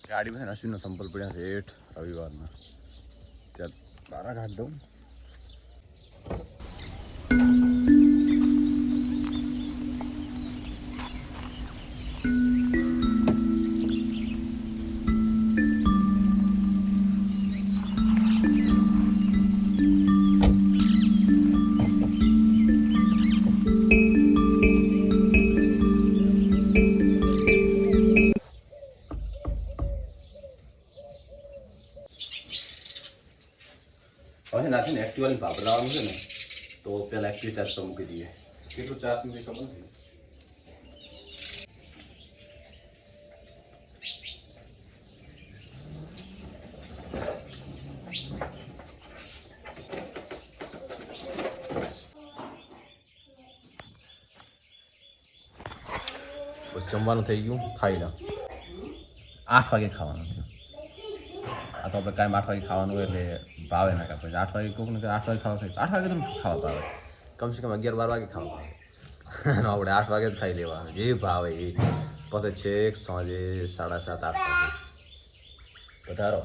ગાડીમાં છે ને અશ્વિનનો સંપલ પડ્યા છે 8 રવિવારના ત્યાં બારા કાઢ દઉં. હવે નાખી ને એક્ટિવાની વાપરવાનું છે ને તો પહેલાં એક્ટિવ ચાર્જ પર મૂકી દઈએ. કેટલું ચાર્જ નથી ખબર નથી. બસ જમવાનું થઈ ગયું, ખાઈ લો. 8 વાગે ખાવાનું છે. આ તો આપણે કાંઈ 8 વાગે ખાવાનું હોય એટલે ભાવે ના કાંઈ. પછી 8 વાગે કોક ને 8 વાગે ખાવા ખાય 8 વાગે તો ખાવા ભાવે, કમસે કમ 11-12 વાગે ખાવા ભાવે. આપણે 8 વાગે જ ખાઈ લેવાનું જે ભાવે એ. પછી છેક સાંજે 7:30-8 વાગે વધારો.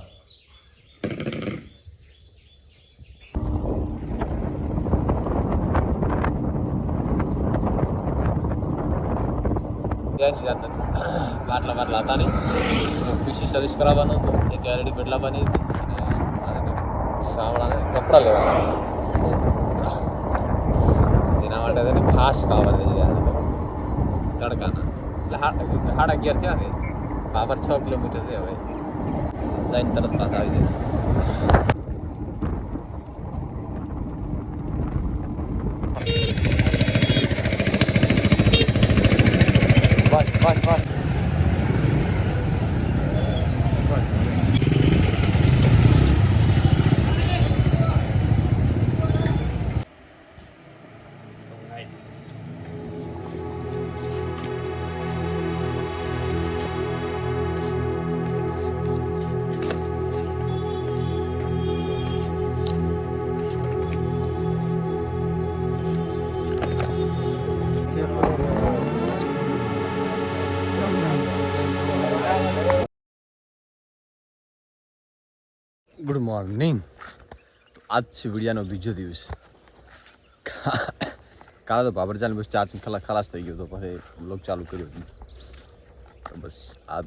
બાટલા હતા નહીં, પીસી સર્વિસ કરાવવાનું હતું, એક એલઈડી બદલાવવાની હતી અને સાવણાને કપડાં લેવાના એના માટે તેને ખાસ પાવર થઈ ગયા તડકાના. એટલે 11:30 થયા ને પાવર 6 કિલોમીટર છે. હવે જઈને તરત પાછા આવી જાય છે. બસ ગુડ મોર્નિંગ. આજ છે વિડિયાનો બીજો દિવસ. કાલે તો બાબરજાની બસ ચાર્જિંગ ખલાસ થઈ ગયો હતો, પછી બ્લોગ ચાલુ કર્યો હતો. તો બસ આજ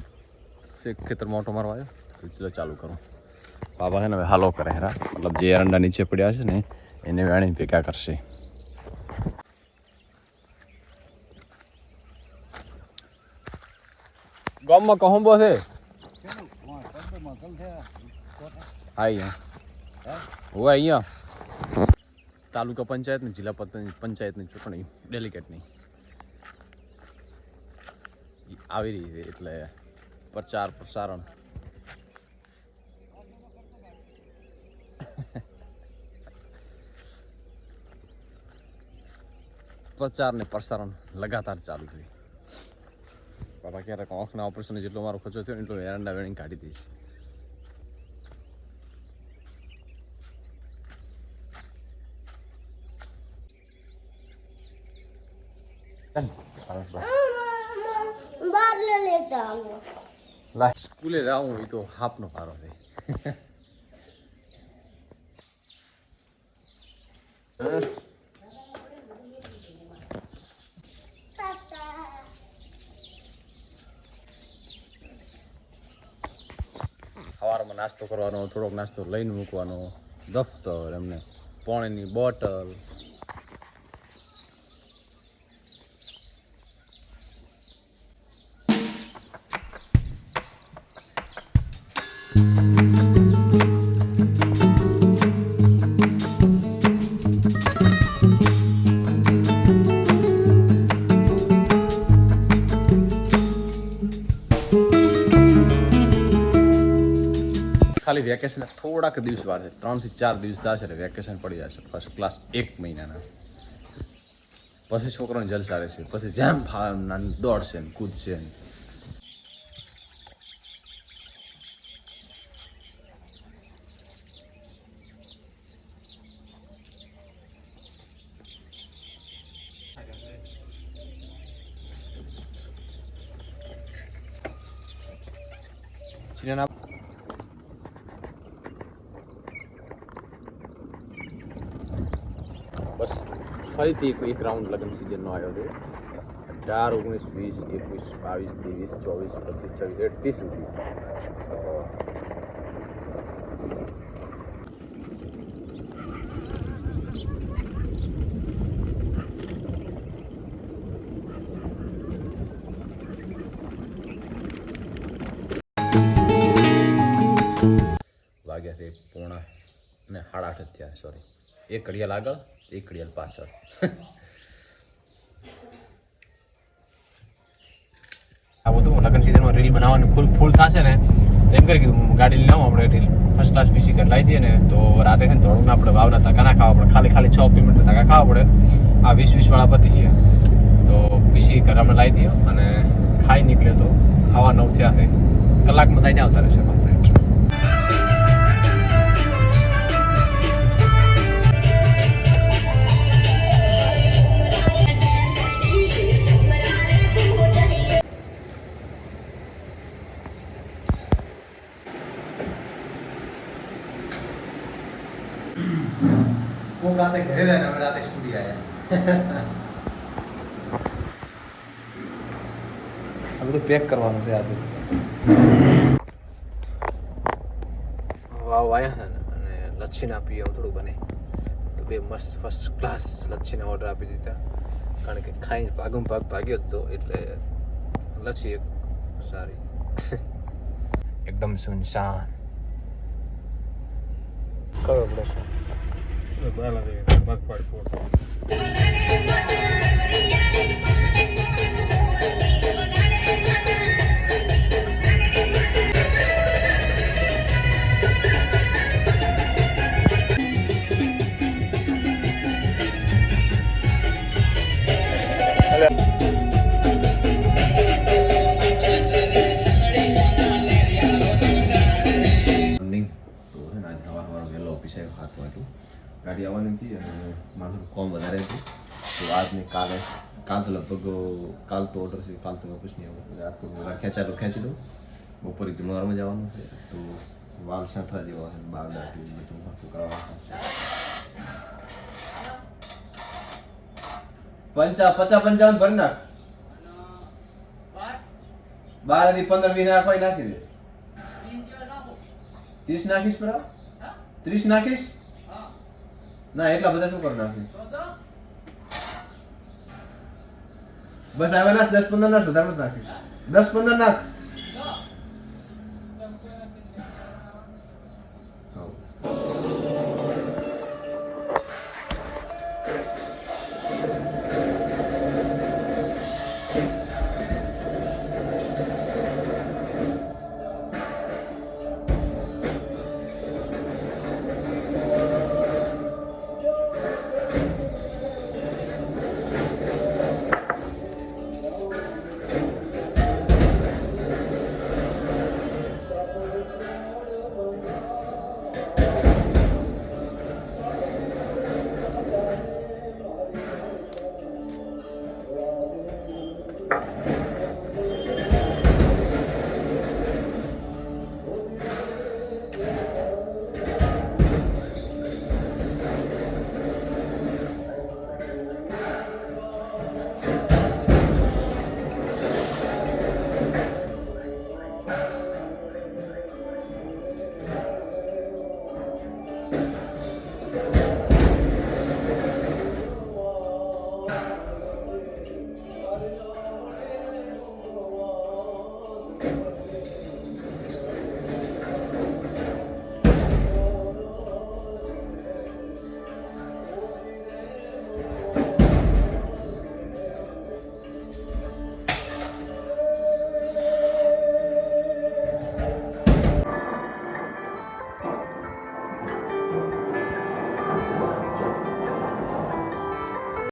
છે ખેતરમાં ઓટો મારવા આવ્યો, ચલો ચાલુ કરું. બાબા છે ને હવે હાલો કરે હેરા, મતલબ જે એરંડા નીચે પડ્યા છે ને એને વેણી ભેગા કરશે. ગામમાં કહું બો છે હોય અહીંયા તાલુકા પંચાયત ને જિલ્લા પંચાયતની ચૂંટણી ડેલિકેટની આવી રહી છે, એટલે પ્રસારણ પ્રચાર ને પ્રસારણ લગાતાર ચાલુ છે. બાબા ક્યારેક આંખના ઓપરેશન જેટલો મારો ખર્ચો થયો ને એટલો એરંડા વેણી કાઢી દઈશ. સ્કૂલે જાઉં એ તો હાપનો પારો છે. સવારમાં નાસ્તો કરવાનો, થોડોક નાસ્તો લઈને મૂકવાનો, દફતર, એમને પાણીની બોટલ. ખાલી વેકેશન થોડાક દિવસ વાર છે, 3 થી 4 દિવસ થશે એટલે વેકેશન પડી જશે ફર્સ્ટ ક્લાસ 1 મહિનાના. પછી છોકરાઓને જલસા રહેશે, પછી જેમ ફાવે દોડશે ને કૂદશે ને. ચીના બસ ફરીથી એક રાઉન્ડ લગ્ન સિઝનનો આવ્યો હતો 18, 19, 20, 21, 22, 23, 24, 25, 26, 30 સુધી વાગ્યા છે 7:45 અને 8:30 થયા સોરી એક ઘડિયાળ આગળ એક ઘડિયાળ પાછળ આ બધું લગ્ન સિઝનમાં રીલ બનાવવાનું ફૂલ થશે ને તો એમ કરી કીધું ગાડી લઈને આવું આપણે રીલ ફર્સ્ટ ક્લાસ પીસી કરી લાવી દઈએ ને તો રાતે છે ને થોડુંક આપણે ભાવના ધક્કા ના ખાવા પડે ખાલી 6 કિલોમીટર ધક્કા ખાવા પડે આ 20 વાળા પતી ગયા તો પીસી ઘર આપણે લાવી દઈએ અને ખાઈ નીકળે તો ખાવા 9 થયા છે કલાકમાં થઈને આવતા રહેશે કમ્પ્લીટ કોક રાતે ઘરે જાય ને અમે રાતે સ્ટુડિયો આવ્યા આ બધું પેક કરવાનું છે આજે વાવ આવ્યા હતા ને અને લચ્છીના પીએ થોડું બને તો બે મસ્ત ફર્સ્ટ ક્લાસ લચ્છીના ઓર્ડર આપી દીધા કારણ કે ખાઈને ભાગ ભાગ્યો હતો એટલે લચ્છી એક સારી એકદમ સુનસાન કયો પ્રશ્ન ગાડી આવવાની હતી અને મારું કોમ વધારે હતું તો આજને કાલ તો લગભગ કાલ તો ઓર્ડર છે કાલ તો વાપસ નહીં આવું આજ તો ખેંચી દઉં બપોરે જમવારમાં જવાનું છે તો વાલ સાંથરા જેવા છે બાર દાખલી બધું પાકું કરાવવાનું છે 55 ભરી નાખ 12 થી 15 20 નાખવાય નાખી દે 30 નાખીશ બરાબર 30 નાખીશ ના એટલા બધા શું કરી નાખીશ બસ આવ્યા નાખ 10-15 નાખ વધારે નાખીશ 10-15 નાખ